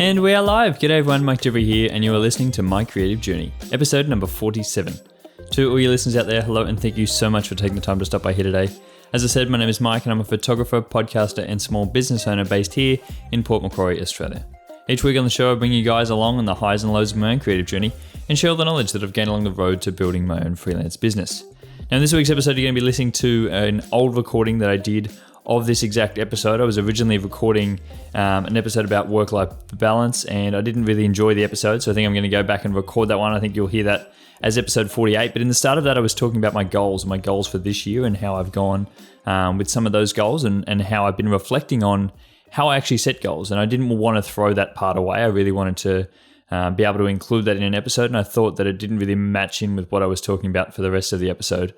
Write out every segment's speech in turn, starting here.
And we are live. G'day everyone, Mike Jeffrey here, and you are listening to My Creative Journey, episode number 47. To all your listeners out there, hello, and thank you so much for taking the time to stop by here today. As I said, my name is Mike, and I'm a photographer, podcaster, and small business owner based here in Port Macquarie, Australia. Each week on the show, I bring you guys along on the highs and lows of my own creative journey and share all the knowledge that I've gained along the road to building my own freelance business. Now, in this week's episode, you're going to be listening to an old recording that I did of this exact episode. I was originally recording an episode about work-life balance, and I didn't really enjoy the episode, so I think I'm going to go back and record that one. I think you'll hear that as episode 48. But in the start of that, I was talking about my goals for this year and how I've gone with some of those goals and how I've been reflecting on how I actually set goals. And I didn't want to throw that part away. I really wanted to be able to include that in an episode, and I thought that it didn't really match in with what I was talking about for the rest of the episode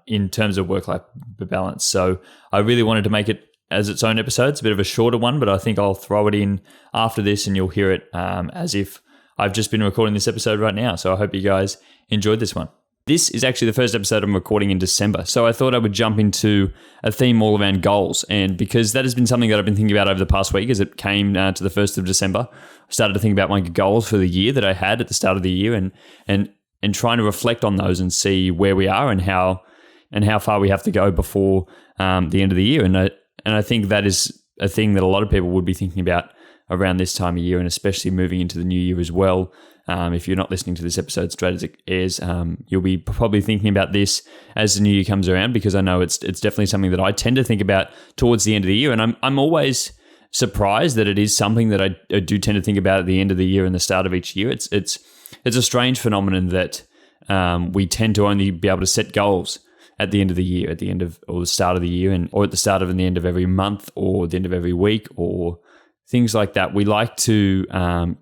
in terms of work-life balance. So I really wanted to make it as its own episode. It's a bit of a shorter one, but I think I'll throw it in after this and you'll hear it as if I've just been recording this episode right now. So I hope you guys enjoyed this one. This is actually the first episode I'm recording in December, so I thought I would jump into a theme all around goals, and because that has been something that I've been thinking about over the past week as it came to the 1st of December, I started to think about my goals for the year that I had at the start of the year and trying to reflect on those and see where we are and how far we have to go before the end of the year. And I think that is a thing that a lot of people would be thinking about around this time of year, and especially moving into the new year as well. If you're not listening to this episode straight as it airs, you'll be probably thinking about this as the new year comes around, because I know it's definitely something that I tend to think about towards the end of the year. And I'm always surprised that it is something that I do tend to think about at the end of the year and the start of each year. It's a strange phenomenon that we tend to only be able to set goals at the end of the year, at the end of or the start of the year, or at the start of and the end of every month, or the end of every week, or things like that. We like to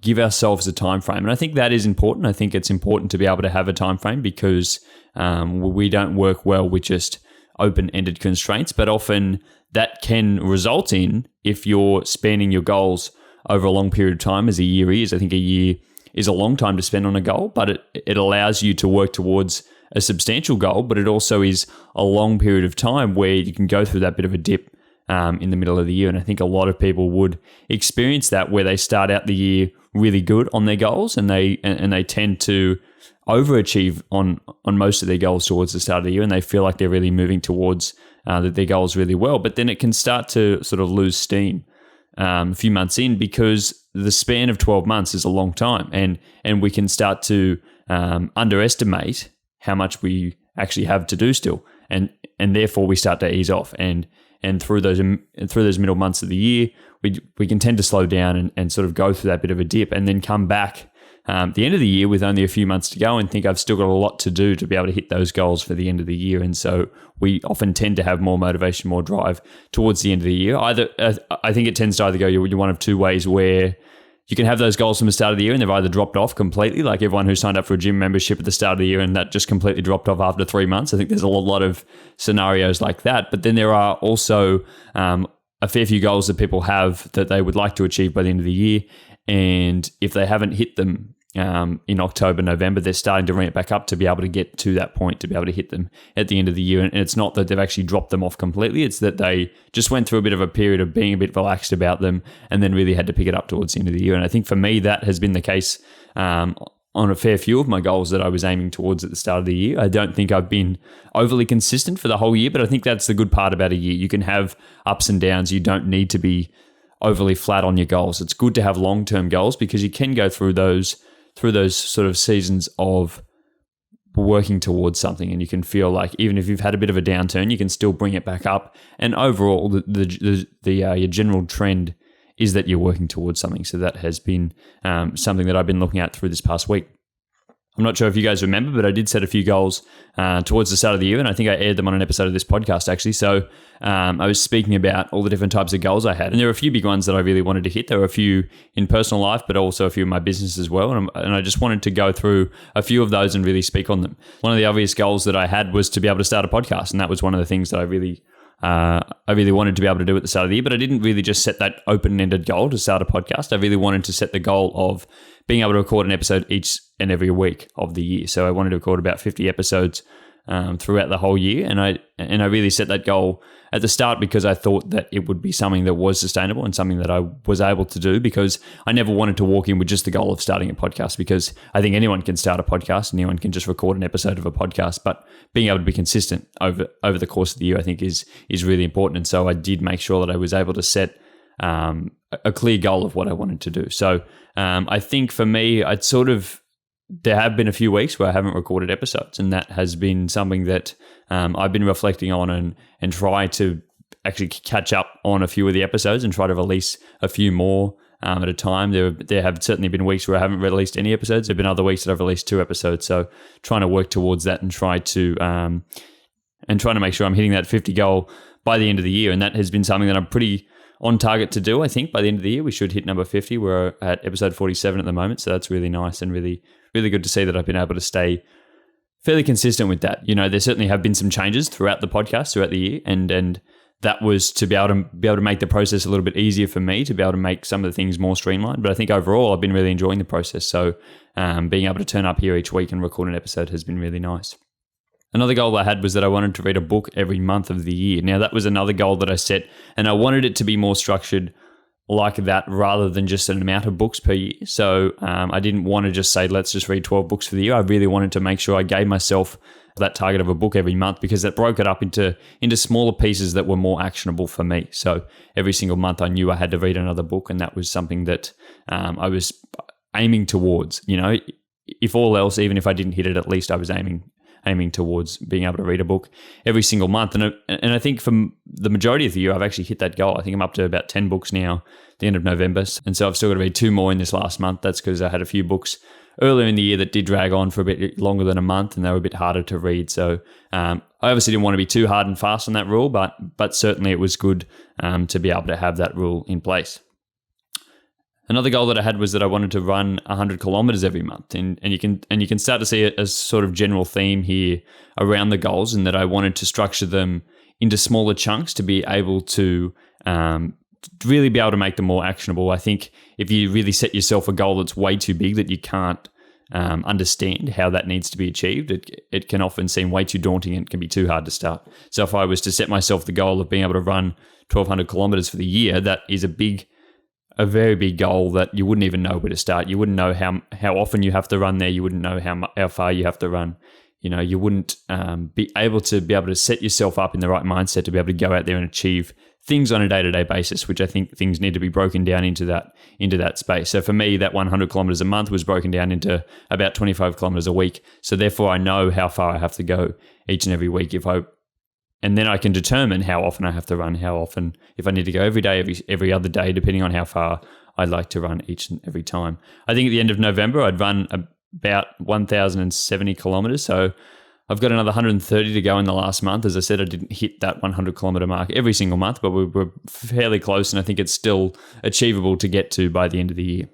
give ourselves a time frame, and I think that is important. I think it's important to be able to have a time frame, because we don't work well with just open-ended constraints, but often that can result in, if you're spanning your goals over a long period of time, as a year is. I think a year is a long time to spend on a goal, but it allows you to work towards a substantial goal, but it also is a long period of time where you can go through that bit of a dip in the middle of the year. And I think a lot of people would experience that, where they start out the year really good on their goals, and they tend to overachieve on most of their goals towards the start of the year, and they feel like they're really moving towards their goals really well. But then it can start to sort of lose steam a few months in, because the span of 12 months is a long time, and we can start to underestimate how much we actually have to do still, and therefore we start to ease off, and through those middle months of the year, we can tend to slow down and sort of go through that bit of a dip, and then come back at the end of the year with only a few months to go and think I've still got a lot to do to be able to hit those goals for the end of the year. And so we often tend to have more motivation, more drive towards the end of the year. I think it tends to either go you're one of two ways, where you can have those goals from the start of the year and they've either dropped off completely, like everyone who signed up for a gym membership at the start of the year and that just completely dropped off after 3 months. I think there's a lot of scenarios like that. But then there are also a fair few goals that people have that they would like to achieve by the end of the year. And if they haven't hit them in October, November, they're starting to ramp back up to be able to get to that point, to be able to hit them at the end of the year. And it's not that they've actually dropped them off completely. It's that they just went through a bit of a period of being a bit relaxed about them and then really had to pick it up towards the end of the year. And I think for me, that has been the case on a fair few of my goals that I was aiming towards at the start of the year. I don't think I've been overly consistent for the whole year, but I think that's the good part about a year. You can have ups and downs. You don't need to be overly flat on your goals. It's good to have long-term goals, because you can go through those sort of seasons of working towards something, and you can feel like even if you've had a bit of a downturn, you can still bring it back up. And overall, your general trend is that you're working towards something. So that has been something that I've been looking at through this past week. I'm not sure if you guys remember, but I did set a few goals towards the start of the year, and I think I aired them on an episode of this podcast, actually. So I was speaking about all the different types of goals I had, and there were a few big ones that I really wanted to hit. There were a few in personal life, but also a few in my business as well, and I just wanted to go through a few of those and really speak on them. One of the obvious goals that I had was to be able to start a podcast, and that was one of the things that I really wanted to be able to do at the start of the year, but I didn't really just set that open-ended goal to start a podcast. I really wanted to set the goal of being able to record an episode each and every week of the year. So I wanted to record about 50 episodes throughout the whole year. And I really set that goal at the start because I thought that it would be something that was sustainable and something that I was able to do, because I never wanted to walk in with just the goal of starting a podcast, because I think anyone can start a podcast and anyone can just record an episode of a podcast, but being able to be consistent over the course of the year, I think is really important. And so I did make sure that I was able to set a clear goal of what I wanted to do. So I think for me, there have been a few weeks where I haven't recorded episodes, and that has been something that I've been reflecting on and try to actually catch up on a few of the episodes and try to release a few more at a time. There have certainly been weeks where I haven't released any episodes. There have been other weeks that I've released 2 episodes. So trying to work towards that and trying to make sure I'm hitting that 50 goal by the end of the year. And that has been something that I'm pretty on target to do. I think by the end of the year, we should hit number 50. We're at episode 47 at the moment. So that's really nice and really, really good to see that I've been able to stay fairly consistent with that. You know, there certainly have been some changes throughout the podcast, throughout the year. And that was to be able to make the process a little bit easier for me, to be able to make some of the things more streamlined. But I think overall, I've been really enjoying the process. So being able to turn up here each week and record an episode has been really nice. Another goal I had was that I wanted to read a book every month of the year. Now, that was another goal that I set, and I wanted it to be more structured like that rather than just an amount of books per year. So I didn't want to just say, let's just read 12 books for the year. I really wanted to make sure I gave myself that target of a book every month, because that broke it up into smaller pieces that were more actionable for me. So every single month I knew I had to read another book, and that was something that I was aiming towards. You know, if all else, even if I didn't hit it, at least I was aiming towards being able to read a book every single month. And I think from the majority of the year, I've actually hit that goal. I think I'm up to about 10 books now at the end of November. And so I've still got to read 2 more in this last month. That's because I had a few books earlier in the year that did drag on for a bit longer than a month, and they were a bit harder to read. So I obviously didn't want to be too hard and fast on that rule, but certainly it was good to be able to have that rule in place. Another goal that I had was that I wanted to run 100 kilometers every month, and you can start to see a sort of general theme here around the goals, and that I wanted to structure them into smaller chunks to be able to really be able to make them more actionable. I think if you really set yourself a goal that's way too big that you can't understand how that needs to be achieved, it can often seem way too daunting and can be too hard to start. So if I was to set myself the goal of being able to run 1,200 kilometers for the year, that is a very big goal that you wouldn't even know where to start. You wouldn't know how often you have to run there. You wouldn't know how far you have to run. You know, you wouldn't be able to set yourself up in the right mindset to be able to go out there and achieve things on a day-to-day basis, which I think things need to be broken down into that space. So for me, that 100 kilometers a month was broken down into about 25 kilometers a week. So therefore, I know how far I have to go each and every week and then I can determine how often I have to run, how often, if I need to go every day, every other day, depending on how far I'd like to run each and every time. I think at the end of November, I'd run about 1,070 kilometers. So I've got another 130 to go in the last month. As I said, I didn't hit that 100 kilometer mark every single month, but we were fairly close, and I think it's still achievable to get to by the end of the year.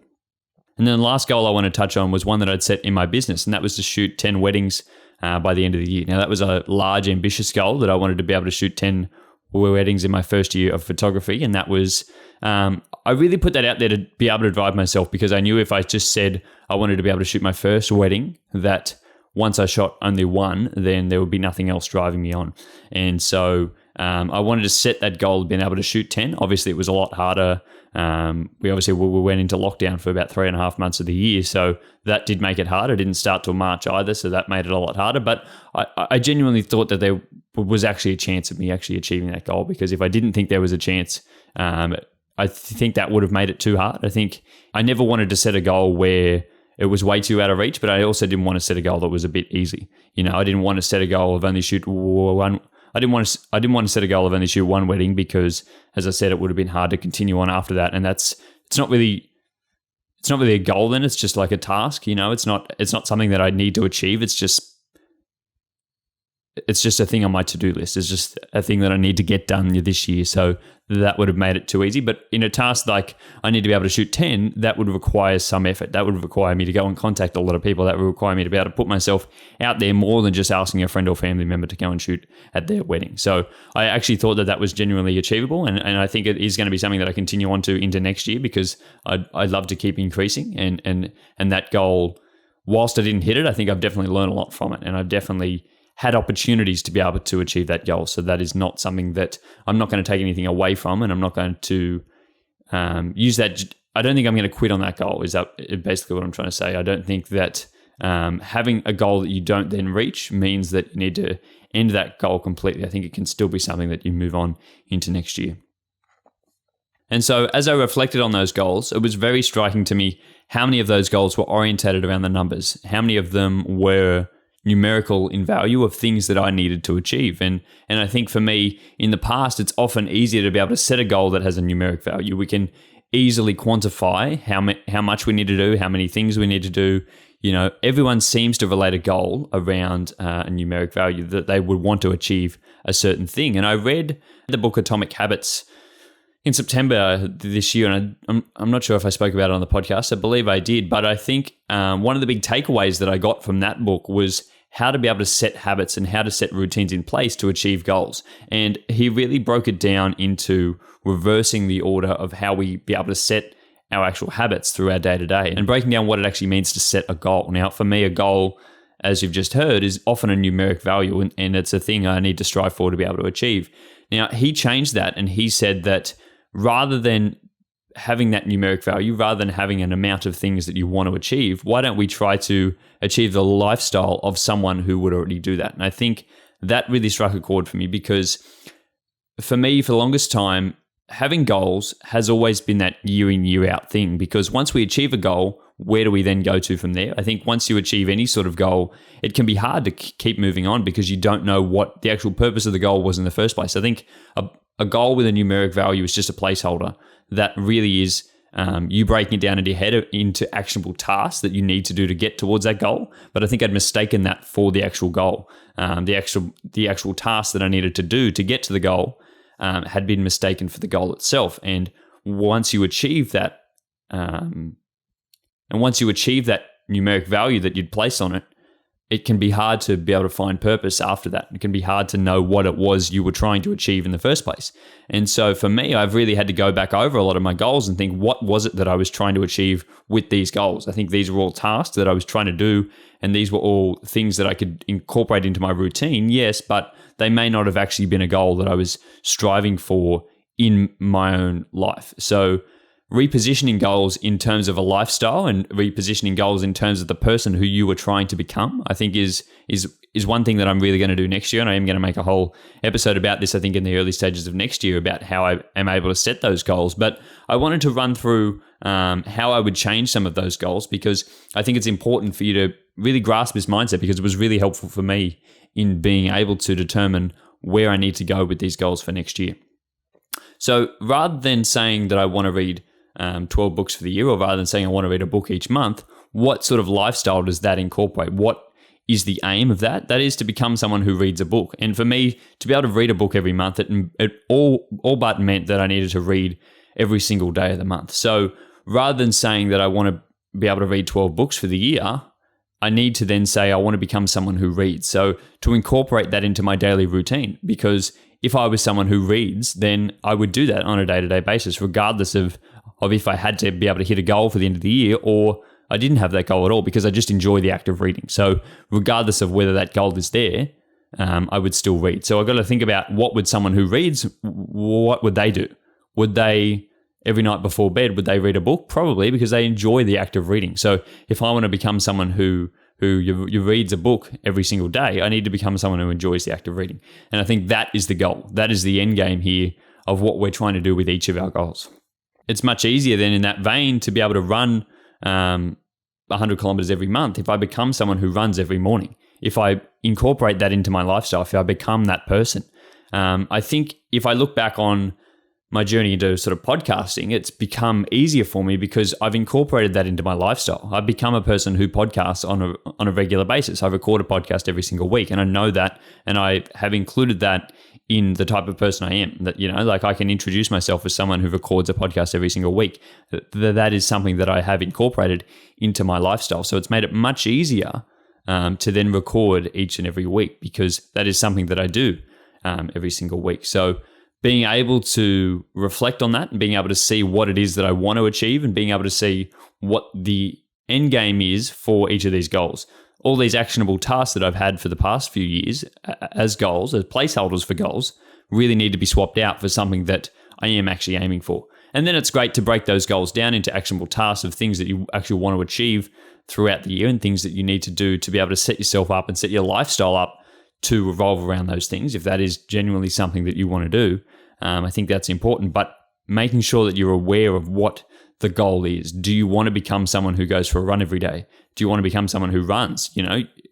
And then the last goal I want to touch on was one that I'd set in my business, and that was to shoot 10 weddings by the end of the year. Now, that was a large, ambitious goal that I wanted to be able to shoot 10 weddings in my first year of photography. And that was, I really put that out there to be able to drive myself, because I knew if I just said I wanted to be able to shoot my first wedding, that once I shot only one, then there would be nothing else driving me on. And so I wanted to set that goal of being able to shoot 10. Obviously, it was a lot harder. We went into lockdown for about 3.5 months of the year, so that did make it hard. It didn't start till March either, so that made it a lot harder. But I genuinely thought that there was actually a chance of me actually achieving that goal, because if I didn't think there was a chance, I think that would have made it too hard. I think I never wanted to set a goal where it was way too out of reach, but I also didn't want to set a goal that was a bit easy. You know, I didn't want to set a goal of only shoot one. I didn't want to set a goal of only shoot one wedding, because, as I said, it would have been hard to continue on after that. And it's not really a goal then. It's just like a task. You know, it's not something that I need to achieve. It's just a thing on my to-do list. It's just a thing that I need to get done this year. So that would have made it too easy. But in a task like I need to be able to shoot 10, that would require some effort. That would require me to go and contact a lot of people. That would require me to be able to put myself out there more than just asking a friend or family member to go and shoot at their wedding. So I actually thought that was genuinely achievable. And I think it is going to be something that I continue on to into next year, because I'd love to keep increasing. And that goal, whilst I didn't hit it, I think I've definitely learned a lot from it. And I've definitely had opportunities to be able to achieve that goal. So that is not something that I'm not going to take anything away from, and I'm not going to use that. I don't think I'm going to quit on that goal. Is that basically what I'm trying to say? I don't think that having a goal that you don't then reach means that you need to end that goal completely. I think it can still be something that you move on into next year. And so as I reflected on those goals, it was very striking to me how many of those goals were orientated around the numbers, how many of them were numerical in value of things that I needed to achieve. And I think for me, in the past, it's often easier to be able to set a goal that has a numeric value. We can easily quantify how much we need to do, how many things we need to do. You know, everyone seems to relate a goal around a numeric value, that they would want to achieve a certain thing. And I read the book Atomic Habits in September this year, and I'm not sure if I spoke about it on the podcast. I believe I did, but I think one of the big takeaways that I got from that book was how to be able to set habits and how to set routines in place to achieve goals. And he really broke it down into reversing the order of how we be able to set our actual habits through our day-to-day and breaking down what it actually means to set a goal. Now, for me, a goal, as you've just heard, is often a numeric value, and it's a thing I need to strive for to be able to achieve. Now, he changed that, and he said that rather than having that numeric value, rather than having an amount of things that you want to achieve, why don't we try to achieve the lifestyle of someone who would already do that? And I think that really struck a chord for me, because for me, for the longest time, having goals has always been that year in, year out thing, because once we achieve a goal, where do we then go to from there? I think once you achieve any sort of goal, it can be hard to keep moving on because you don't know what the actual purpose of the goal was in the first place. I think a goal with a numeric value is just a placeholder. That really is you breaking it down in your head into actionable tasks that you need to do to get towards that goal. But I think I'd mistaken that for the actual goal. The actual task that I needed to do to get to the goal had been mistaken for the goal itself. And once you achieve that, numeric value that you'd place on it, it can be hard to be able to find purpose after that. It can be hard to know what it was you were trying to achieve in the first place. And so for me, I've really had to go back over a lot of my goals and think, what was it that I was trying to achieve with these goals? I think these were all tasks that I was trying to do, and these were all things that I could incorporate into my routine, yes, but they may not have actually been a goal that I was striving for in my own life. So repositioning goals in terms of a lifestyle and repositioning goals in terms of the person who you were trying to become, I think is one thing that I'm really going to do next year. And I am going to make a whole episode about this, I think, in the early stages of next year, about how I am able to set those goals. But I wanted to run through how I would change some of those goals, because I think it's important for you to really grasp this mindset, because it was really helpful for me in being able to determine where I need to go with these goals for next year. So rather than saying that I want to read 12 books for the year, or rather than saying I want to read a book each month, what sort of lifestyle does that incorporate? What is the aim of that? That is to become someone who reads a book. And for me, to be able to read a book every month, it all but meant that I needed to read every single day of the month. So rather than saying that I want to be able to read 12 books for the year, I need to then say I want to become someone who reads. So to incorporate that into my daily routine, because if I was someone who reads, then I would do that on a day-to-day basis, regardless of if I had to be able to hit a goal for the end of the year, or I didn't have that goal at all, because I just enjoy the act of reading. So regardless of whether that goal is there, I would still read. So I've got to think about, what would someone who reads, what would they do? Would they, every night before bed, would they read a book? Probably, because they enjoy the act of reading. So if I want to become someone who reads a book every single day, I need to become someone who enjoys the act of reading. And I think that is the goal. That is the end game here of what we're trying to do with each of our goals. It's much easier then in that vein to be able to run 100 kilometers every month if I become someone who runs every morning. If I incorporate that into my lifestyle, if I become that person. I think if I look back on my journey into sort of podcasting, it's become easier for me because I've incorporated that into my lifestyle. I've become a person who podcasts on a regular basis. I record a podcast every single week, and I know that, and I have included that in the type of person I am. That, you know, like I can introduce myself as someone who records a podcast every single week. That is something that I have incorporated into my lifestyle. So it's made it much easier to then record each and every week, because that is something that I do every single week. So being able to reflect on that and being able to see what it is that I want to achieve, and being able to see what the end game is for each of these goals. all these actionable tasks that I've had for the past few years as goals, as placeholders for goals, really need to be swapped out for something that I am actually aiming for. And then it's great to break those goals down into actionable tasks of things that you actually want to achieve throughout the year and things that you need to do to be able to set yourself up and set your lifestyle up to revolve around those things. If that is genuinely something that you want to do, I think that's important. But making sure that you're aware of what the goal is. Do you want to become someone who goes for a run every day? Do you want to become someone who runs?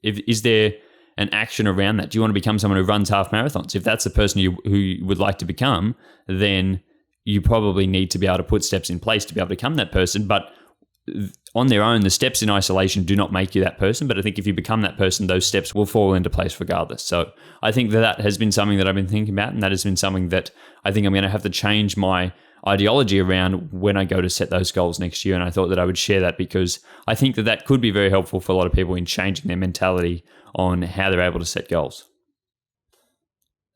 Is there an action around that? Do you want to become someone who runs half marathons? If that's the person who you would like to become, then you probably need to be able to put steps in place to be able to become that person. But on their own, the steps in isolation do not make you that person. But I think if you become that person, those steps will fall into place regardless. So I think that has been something that I've been thinking about, and that has been something that I think I'm going to have to change my ideology around when I go to set those goals next year. And I thought that I would share that because I think that could be very helpful for a lot of people in changing their mentality on how they're able to set goals.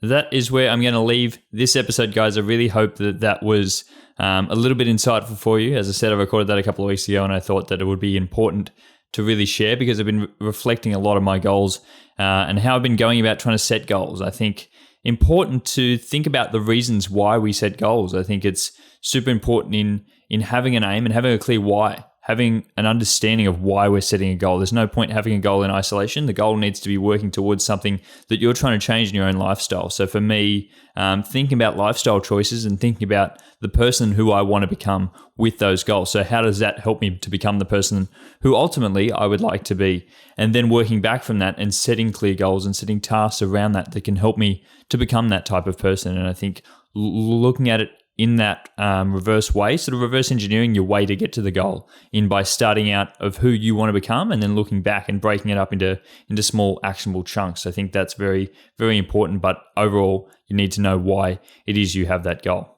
That is where I'm going to leave this episode, guys. I really hope that was a little bit insightful for you. As I said, I recorded that a couple of weeks ago, and I thought that it would be important to really share because I've been reflecting a lot of my goals and how I've been going about trying to set goals. I think important to think about the reasons why we set goals. I think it's super important in having an aim and having a clear why, having an understanding of why we're setting a goal. There's no point having a goal in isolation. The goal needs to be working towards something that you're trying to change in your own lifestyle. So for me, thinking about lifestyle choices and thinking about the person who I want to become with those goals. So how does that help me to become the person who ultimately I would like to be? And then working back from that and setting clear goals and setting tasks around that can help me to become that type of person. And I think looking at it in that reverse way, sort of reverse engineering your way to get to the goal by starting out of who you want to become and then looking back and breaking it up into small actionable chunks. I think that's very, very important, but overall you need to know why it is you have that goal.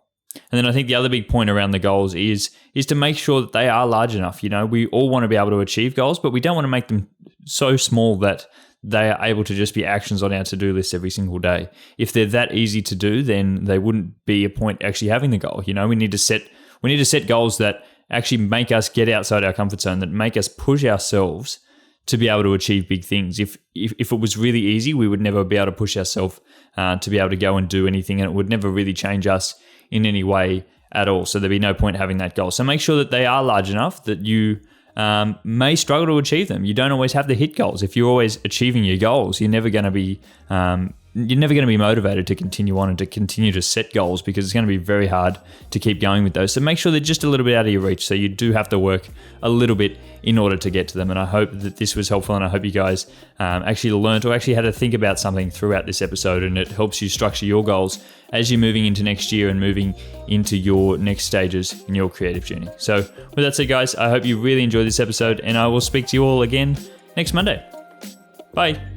And then I think the other big point around the goals is to make sure that they are large enough. We all want to be able to achieve goals, but we don't want to make them so small that they are able to just be actions on our to-do list every single day. If they're that easy to do, then they wouldn't be a point actually having the goal. We need to set goals that actually make us get outside our comfort zone, that make us push ourselves to be able to achieve big things. If it was really easy, we would never be able to push ourselves to be able to go and do anything, and it would never really change us in any way at all. So there'd be no point having that goal. So make sure that they are large enough that you may struggle to achieve them. You don't always have to hit goals. If you're always achieving your goals, you're never going to be motivated to continue on and to continue to set goals because it's going to be very hard to keep going with those. So make sure they're just a little bit out of your reach. So you do have to work a little bit in order to get to them. And I hope that this was helpful, and I hope you guys actually learned or actually had to think about something throughout this episode, and it helps you structure your goals as you're moving into next year and moving into your next stages in your creative journey. So with that said, guys, I hope you really enjoyed this episode, and I will speak to you all again next Monday. Bye.